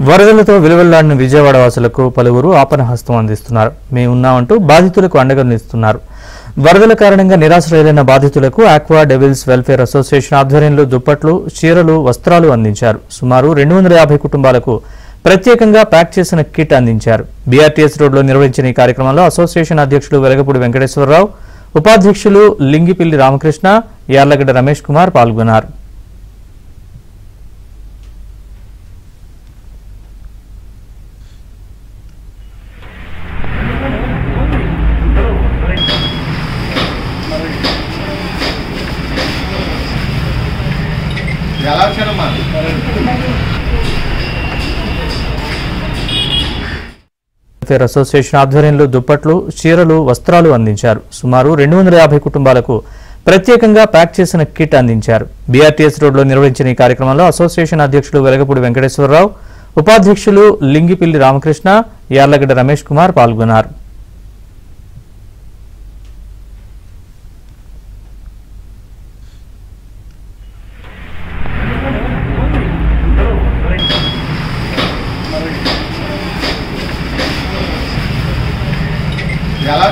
వరదలతో విలువెల్లాడిన విజయవాడ వాసులకు పలువురు ఆపన్నహస్తం అందిస్తున్నారు. మేము ఉన్నామంటూ బాధితులకు అండగా నిలుస్తున్నారు. వరదల కారణంగా నిరాశ్రయులైన బాధితులకు ఆక్వా డెవిల్స్ వెల్ఫేర్ అసోసియేషన్ ఆధ్వర్యంలో దుప్పట్లు, చీరలు, వస్త్రాలు అందించారు. సుమారు 250 కుటుంబాలకు ప్రత్యేకంగా ప్యాక్ చేసిన కిట్ అందించారు. బీఆర్టీఎస్ రోడ్లో నిర్వహించిన ఈ కార్యక్రమంలో అసోసియేషన్ అధ్యక్షులు వెలగపూడి వెంకటేశ్వరరావు, ఉపాధ్యక్షులు లింగిపిల్లి రామకృష్ణ, యార్లగడ్డ రమేష్ కుమార్ పాల్గొన్నారు. వెల్ఫేర్ అసోసియేషన్ ఆధ్వర్యంలో దుప్పట్లు, చీరలు, వస్త్రాలు అందించారు. సుమారు 250 కుటుంబాలకు ప్రత్యేకంగా ప్యాక్ చేసిన కిట్ అందించారు. బీఆర్టీఎస్ రోడ్లో నిర్వహించిన ఈ కార్యక్రమంలో అసోసియేషన్ అధ్యక్షులు వెలగపూడి వెంకటేశ్వరరావు, ఉపాధ్యక్షులు లింగిపిల్లి రామకృష్ణ, యార్లగడ్డ రమేష్ కుమార్ పాల్గొన్నారు. ఎలా